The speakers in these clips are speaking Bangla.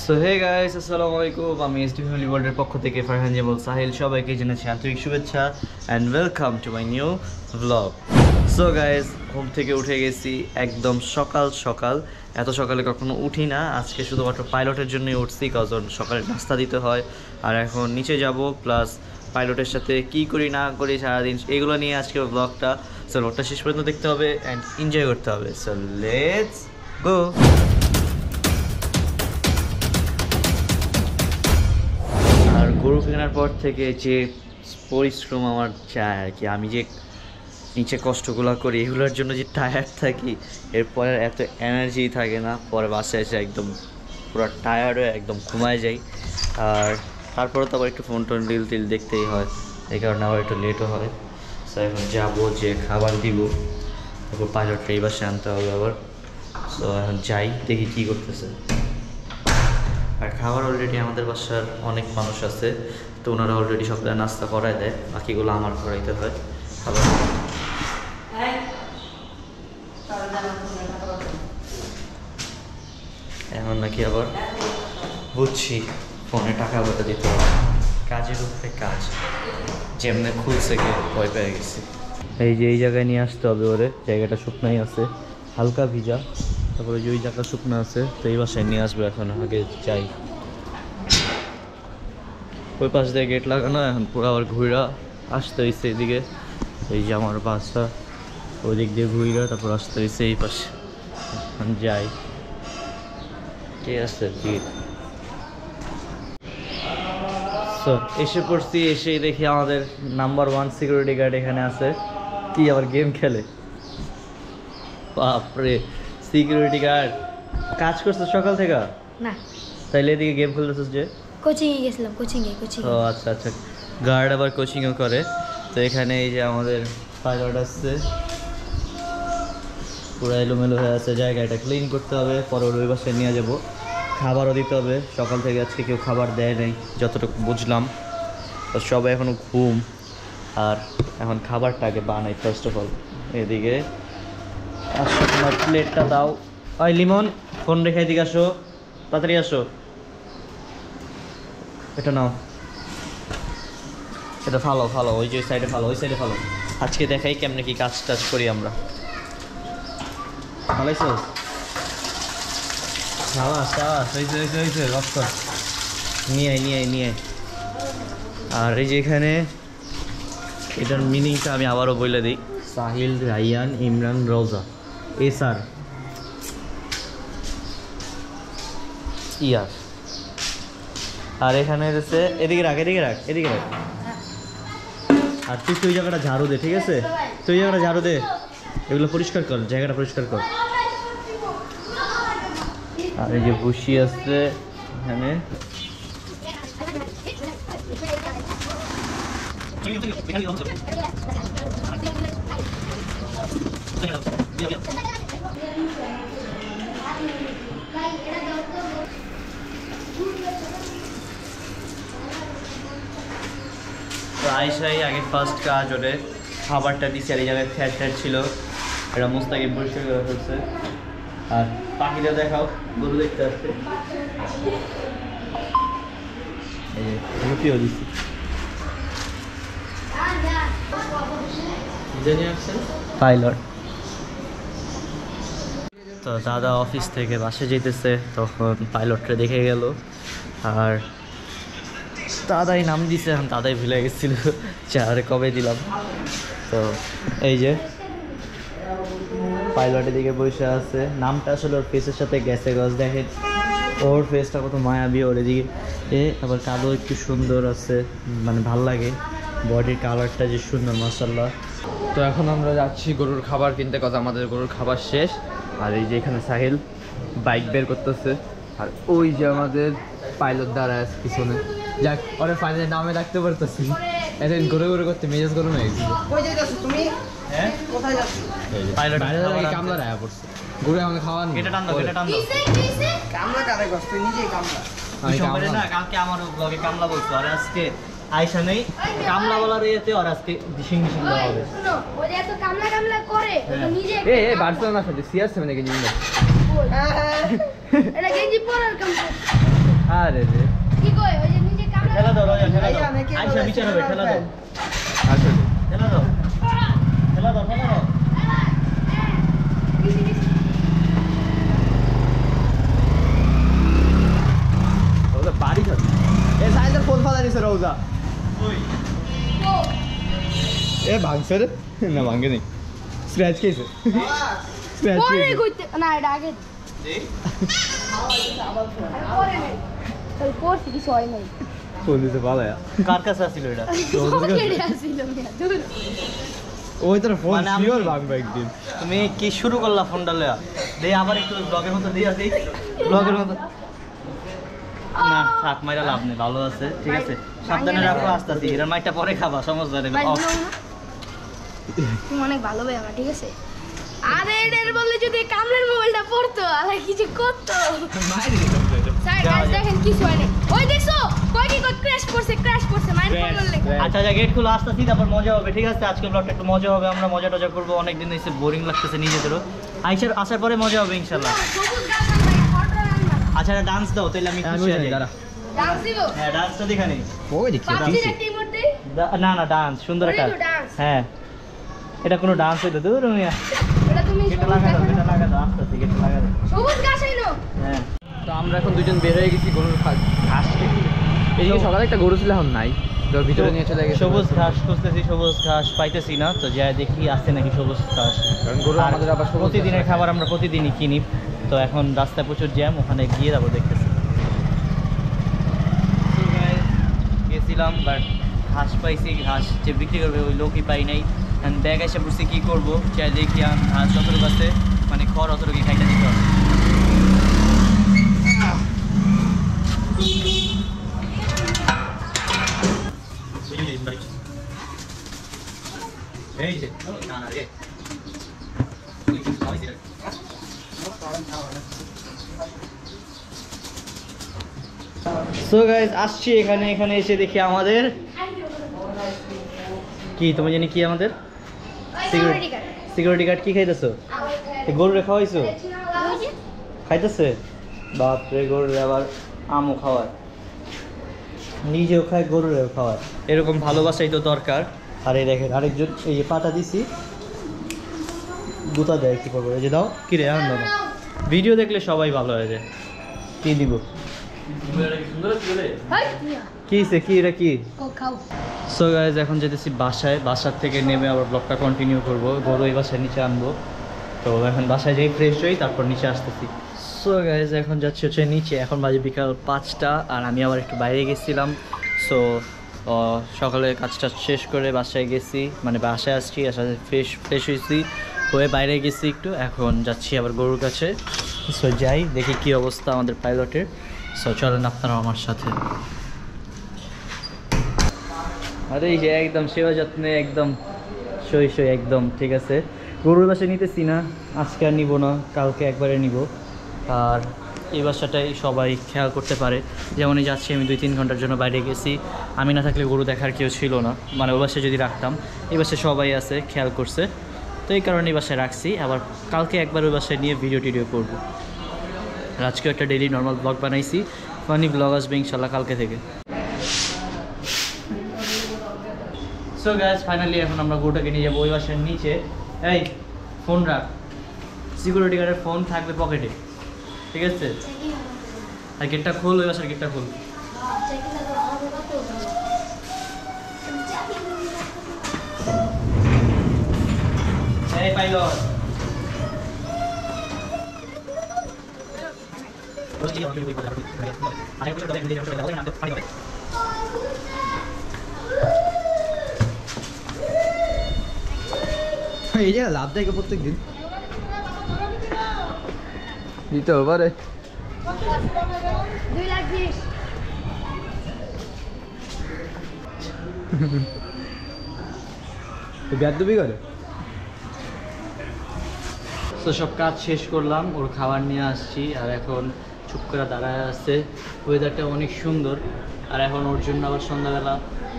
সো হে গাইস, আসসালামু আলাইকুম। আমি এসডি ফ্যামিলি ওয়ার্ল্ডের পক্ষ থেকে ফারহান জামাল সাহিল সবাইকে জানাচ্ছি আন্তরিক শুভেচ্ছা and welcome to my new blog. So guys, ঘুম থেকে উঠে গেছি একদম সকাল সকাল। এত সকালে কখনো উঠি না, আজকে শুধুমাত্র পাইলটের জন্যই উঠছি, কারণ সকালে নাস্তা দিতে হয়। আর এখন নিচে যাব, প্লাস পাইলটের সাথে কি করি না করি সারাদিন এগুলো নিয়ে আজকে ব্লগটা। সো ব্লগটা শেষ পর্যন্ত দেখতে হবে অ্যান্ড এনজয় করতে হবে। So let's go. আর গরু কেনার পর থেকে যে পরিশ্রম আমার চায় আর কি, আমি যে নিচে কষ্টগুলো করি এগুলোর জন্য যে টায়ার্ড থাকি, এরপরে এত এনার্জি থাকে না, পরে বাসায় এসে একদম পুরো টায়ার্ড হয়ে একদম ঘুমায় যাই। আর তারপরে তো আবার একটু ফোন টোন টিল দেখতেই হয়, এই কারণে আবার একটু লেটও হয়। সো এখন যাবো, যে খাবার দিব, তারপর পাইলটটা এই বাসে আনতে হবে আবার। সো এখন যাই, দেখি কী করতেছে। আর খাবার অলরেডি আমাদের বাসার অনেক মানুষ আছে, তো ওনারা অলরেডি সপ্তাহে নাস্তা করাই দেয়, বাকিগুলো আমার করাইতে হয় খাবার। এখন নাকি আবার বুঝছি ফোনে টাকা বলে দিতে হবে, কাজের উপরে কাজ, যেমনি খুলছে গিয়ে ভয় পেয়ে গেছি। এই যে এই জায়গায় নিয়ে আসতে হবে ওরে, জায়গাটা শুকনাই আছে, হালকা ভিজা, তারপরে যে ওই জায়গা শুকনো আছে, তো এই বাসায় নিয়ে আসবে। এখন আগে যাই, ওই পাশ দিয়ে গেট লাগানো, এখন পুরো আবার ঘুরা আসতে হয়েছে এদিকে। এই যে আমার বাসা, ওই দিক দিয়ে ঘুরা তারপর আসতে হয়েছে এই পাশে। এখন যাই, কে আছে কি। সো এসে পড়ছি, এসেই দেখি আমাদের নাম্বার 1 সিকিউরিটি গার্ড এখানে আছে। কি আবার গেম খেলে? বাপরে, সিকিউরিটি গার্ড কাজ করছে সকাল থেকে? না। তাইলে এদিকে গেম খেলতেছিস যে? কোচিং এ গেছিলাম, কোচিং এ। ও আচ্ছা আচ্ছা, গার্ড আবার কোচিংও করে। তো এখানে এই যে আমাদের পাইলট আসছে, পুরো এলোমেলো হয়ে আছে, জায়গাটা ক্লিন করতে হবে, পরে ওই বাসায় নিয়ে যাবো। খাবারও দিতে হবে, সকাল থেকে আজকে কেউ খাবার দেয় নাই যতটুকু বুঝলাম, তো সবাই এখনও ঘুম। আর এখন খাবারটাকে বানাই ফার্স্ট অফ অল। এদিকে আসো, তোমার প্লেটটা দাও। ওই লিমন, ফোন রেখে এদিকে আসো, তাড়াতাড়ি আসো, এটা নাও, এটা ভালো ভালো, ওই যে সাইডে ভালো, ওই সাইডে ভালো। আজকে দেখাই কেমনে কি কাজ টাজ করি আমরা। ভালোইছো? নিয়ে আর এই যে এখানে এটার মিনিংটা আমি আবারও বলে দিই। সাহিল, রাইয়ান, ইমরান, রোজা, এসার, ইয়ার। আর এখানে হচ্ছে এদিকে রাখ। আর তুই ওই জায়গাটা ঝাড়ু দে, ঠিক আছে? তুই ওই জায়গাটা ঝাড়ু দে, এগুলো পরিষ্কার কর, জায়গাটা পরিষ্কার কর। আর এই যে ভুসি আছে এখানে, তো আইসাই আগে ফার্স্ট কাজ ওরে খাবারটা দিচ্ছে। আর এই জায়গায় ফ্যাট ছিল, এটা মোস্তাকিম পরিষ্কার করে ফেলছে। আর পাখিটা দেখাও, গরু দেখতে আসছে, এই যে রুটিও দিচ্ছি। পাইলট তো দাদা অফিস থেকে বাসে যেতেছে, তখন পাইলটটা দেখে গেল। আর দাদাই নাম দিছে, এখন দাদাই ভুলে গেছিল চেহারে কবে দিলাম। তো এই যে পাইলটের দিকে বসে আছে, নামটা আসলে ওর ফেসের সাথে গেছে গজ, দেখেন ওর ফেসটা কত মায়াবী। ওর এদিকে আবার কালো একটু সুন্দর আছে, মানে ভাল লাগে, বডির কালারটা যে সুন্দর, মাশাআল্লাহ। তো এখন আমরা যাচ্ছি গরুর খাবার কিনতে, কথা আমাদের গরুর খাবার শেষ। আর এই যে এখানে সাহিল বাইক বের করতেছে, আর ওই যে আমাদের পাইলট দাঁড়ায় আছে পিছনে। যাক, ওরে ফাইনালি নামে রাখতে পারতেছি, এদিন ঘুরে করতে মেজাজ গরম হয়ে গেছিল। তুমি হ্যাঁ কোথায় যাচ্ছ? পাইলট কামলা রায়া পড়ছে, গরু আমাকে খাওয়ান। এটা টান দাও, কামলা কারে কষ্ট, তুই নিজেই কামলা। আমি কামলা না, কালকে আমার ব্লগে কামলা বলছো, আর আজকে আয়শা নেই, কামলা বলার ইয়েতে আর আজকে ডিসিং দেওয়া হবে। শুনো, ওই যে এত কামলা করে, ও তো নিজে বার্সেলোনা সাথে সিআর7 এ গেঞ্জি। এটা গেঞ্জি পরার কাম। আরে রে কি কই ওই যে নিজে কামলা ঠেলা দাও রাজা, ঠেলা দাও। আইসা বিচার হবে, ঠেলা দাও। আসলে ঠেলা দাও। ঠেলা দাও, ঠেলা দাও। রোজা বাড়ি খাবে এ সাইজের ফোন ফালা নিছে রোজা ওই এ ভাঙছে রে না ভাঙে নেই স্ক্র্যাচ খেয়েছে স্ক্র্যাচ পরে খেয়েছে কইতে না এটা আগে এই পরে নেই ওই করছি কিছু হয় নাই ফোন দিতে পালায়া কার কাছে আসছিল এটা? পকেটে আসছিল মিয়া দূর ওই তোর ফোন মানে আমি- শিওর ভাঙবে একদিন তুমি কি শুরু করলা ফোনটা লয়া? দে আবার একটু ব্লগের মতো দিয়ে আসি। ব্লগের মতো। না, থাক মাইরা লাভ নেই, ভালো আছে। ঠিক আছে। সাবধানে রাখো, আস্তে আস্তে। এর মাইটা পরে খাবা, সমস্যা নেই। ভাই শুনো না তুমি অনেক ভালো ভাই আমার ঠিক আছে আরে এটার বললে যদি কামলার মোবাইলটা পড়তো আর কিছু করতো স্যার গাইস দেখেন কিছু হয় নাই ওই দেখছো কই কি ক্র্যাশ করছে মাইন্ড ফোন করলে আচ্ছা আচ্ছা, গেট খুলে আসতেছি, তারপর মজা হবে। ঠিক আছে, আজকে ব্লগটা একটু মজা হবে, আমরা মজা টজা করবো। অনেকদিন হয়েছে, বোরিং লাগতেছে নিজেদেরও। আসার পরে মজা হবে ইনশাল্লাহ। সবুজ গাছ ভাই ফটো রান্না আচ্ছা, ডান্স দাও, তাহলে আমি খুশি হয়ে যাই। ডান্স দিব হ্যাঁ, ডান্সটা দেখানি। ওই দেখছি পাচ্ছি একটা ইমোতে না না, ডান্স সুন্দর ওই একটা। তো dance। হ্যাঁ, এটা কোনো ডান্স হইতো দূর মিয়া। এটা তুমি গেটটা লাগা দাও, গেটটা লাগা দাও, আস্তে আস্তে গেটটা লাগা দাও। সবুজ গাছ আইনো হ্যাঁ, তো আমরা এখন দুজন বের হয়ে গেছি গরুর ঘাস খেতে এইদিকে সকালে একটা গরু ছিল এখন নাই তোর ভিতরে নিয়ে চলে গেছে সবুজ ঘাস খুঁজতেছি, সবুজ ঘাস পাইতেছি না, তো যাই দেখি আছে নাকি সবুজ ঘাস। কারণ গরু আর আমাদের আবার সবুজ প্রতিদিনের ঘাস খাবার আমরা প্রতিদিনই কিনি, তো এখন রাস্তায় প্রচুর জ্যাম, ওখানে গিয়ে যাবো দেখতেছি। So guys, গেছিলাম বাট ঘাস পাইছি, ঘাস যে বিক্রি করবে ওই লোকই পাই নাই। ব্যাগ এসে পড়ছি, কী করবো, চাই দেখি ঘাস যতটুকু আছে, মানে খড় অতটুকু খাইতে দিতে হবে। এই যে না না রে সো গাইস, আসছি এখানে এসে দেখি আমাদের কি, তুমি জানি কি আমাদের সিকিউরিটি গার্ড সিকিউরিটি গার্ড কি খাইতেছো? গরু রে খাওয়াইছো? খাইতেছে? বাপরে, গরু আবার আমও খাওয়ায়, নিজেও খায়, গরুরেও খাওয়ায়। এরকম ভালোবাসাই তো দরকার। আর এই দেখেন আরেকজন, এই যে পাটা দিছি, গুতা দেয়, কি করবো, এই যে দাও, কি রে আনন্দ না। ভিডিও দেখলে সবাই ভালো হয়ে যায়। কি দিব? কি হইছে, কি এটা কি? ও খাও সো গাইজ, এখন যেতেছি বাসায়, বাসার থেকে নেমে আবার ব্লগটা কন্টিনিউ করবো। গরু এই বাসায় নিচে আনবো, তো এখন বাসায় যাই ফ্রেশ হই, তারপর নিচে আসতেছি। সো গাইজ, এখন যাচ্ছি হচ্ছে নিচে। এখন বাজে বিকাল 5টা, আর আমি আবার একটু বাইরে গেছিলাম। সো সকালে কাজটা শেষ করে বাসায় গেছি, মানে বাসায় আসছি, আসাতে ফ্রেশ হয়েছি, হয়ে বাইরে গেছি একটু। এখন যাচ্ছি আবার গরুর কাছে। সো যাই দেখি কি অবস্থা আমাদের পাইলটের। সো চলেন আপনারা আমার সাথে। আরে এই যে একদম সেবা যত্নে, একদম সই একদম ঠিক আছে। গরুর বাসায় নিতেছি না, আজকে আর নিব না, কালকে একবারে নিব। আর এই বাসাটাই সবাই খেয়াল করতে পারে। যেমন এই যাচ্ছি, আমি 2-3 ঘন্টার জন্য বাইরে গেছি, আমি না থাকলে গরু দেখার কেউ ছিল না, মানে ওই বাসায় যদি রাখতাম, এই বাসায় সবাই আছে, খেয়াল করছে, তো এই কারণে এই বাসায় রাখছি। আবার কালকে একবার ওই বাসায় নিয়ে ভিডিও করবো। আর আজকেও একটা ডেইলি নর্মাল ব্লগ বানাইছি, ফানি ব্লগ আসবে ইনশাল্লাহ কালকে থেকে। সো গাইস, ফাইনালি এখন আমরা গরুটাকে নিয়ে যাবো ওই বাসার নিচে। এই ফোন রাখ, সিকিউরিটি গার্ডের ফোন থাকবে পকেটে, ঠিক আছে? আর গেটটা খোল, ওই বাসার গেটটা খোল। এই পাইলট, এই যে লাভ দেয় প্রত্যেক দিন দিতে হবে রে 2,20,000 বেদবি করে। তো সব কাজ শেষ করলাম, ওর খাবার নিয়ে আসছি, আর এখন চুপ করে দাঁড়ায় আছে। ওয়েদারটা অনেক সুন্দর। আর এখন ওর জন্য আবার সন্ধ্যাবেলা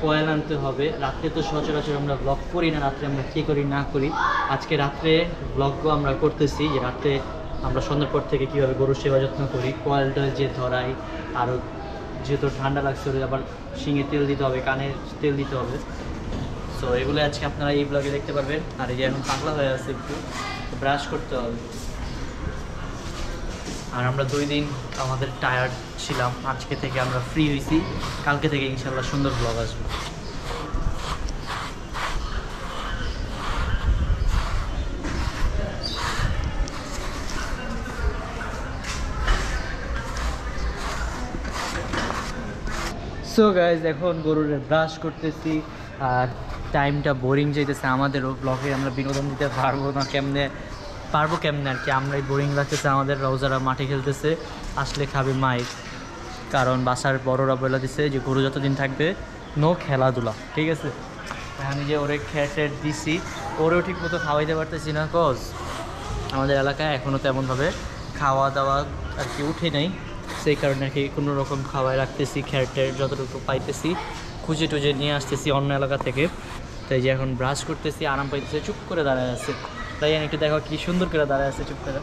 কয়েল আনতে হবে। রাত্রে তো সচরাচর আমরা ব্লগ করি না, রাত্রে আমরা কী করি না করি, আজকে রাত্রে ব্লগও আমরা করতেছি, যে রাত্রে আমরা সন্ধ্যার পর থেকে কীভাবে গরুর সেবা যত্ন করি, কয়েলটা যে ধরাই, আরও যেহেতু ঠান্ডা লাগছে ওর আবার শিঙে তেল দিতে হবে, কানে তেল দিতে হবে। সো এগুলো আজকে আপনারা এই ব্লগে দেখতে পারবেন। আর এই যে এখন পাগলা হয়ে আছে, একটু ব্রাশ করতে হবে। আর আমরা 2 দিন আমাদের টায়ার্ড ছিলাম, আজকে থেকে আমরা ফ্রি হয়েছি, কালকে থেকে ইনশাল্লাহ সুন্দর ব্লগ আসবে। সো গাইজ এখন গরুর ব্রাশ করতেছি আর টাইমটা বোরিং যাইতেছে আমাদেরও, ব্লগে আমরা বিনোদন দিতে পারবো না, কেমনে আর কি। আমরাই বোরিং লাগতেছে আমাদের। রোজারা মাঠে খেলতেছে, আসলে খাবে মাইক, কারণ বাসার বড়রা বলে দিছে যে গরু যতদিন থাকবে নো খেলাধুলা, ঠিক আছে। আমি যে ওরে খেট দিছি, ওরেও ঠিক মতো খাওয়াইতে পারতেছি না, কজ আমাদের এলাকায় এখনও তেমনভাবে খাওয়া দাওয়া আর কি উঠে নেই। সেই কারণে আর কি কোনো রকম খাওয়াই রাখতেছি, খ্যাটের যতটুকু পাইতেছি খুঁজে টুজে নিয়ে আসতেছি অন্য এলাকা থেকে। তাই যে এখন ব্রাশ করতেছি, আরাম পাইতেছে, চুপ করে দাঁড়ায় আছে। তাই একটু দেখো কি সুন্দর করে দাঁড়ায় আছে চুপ করে।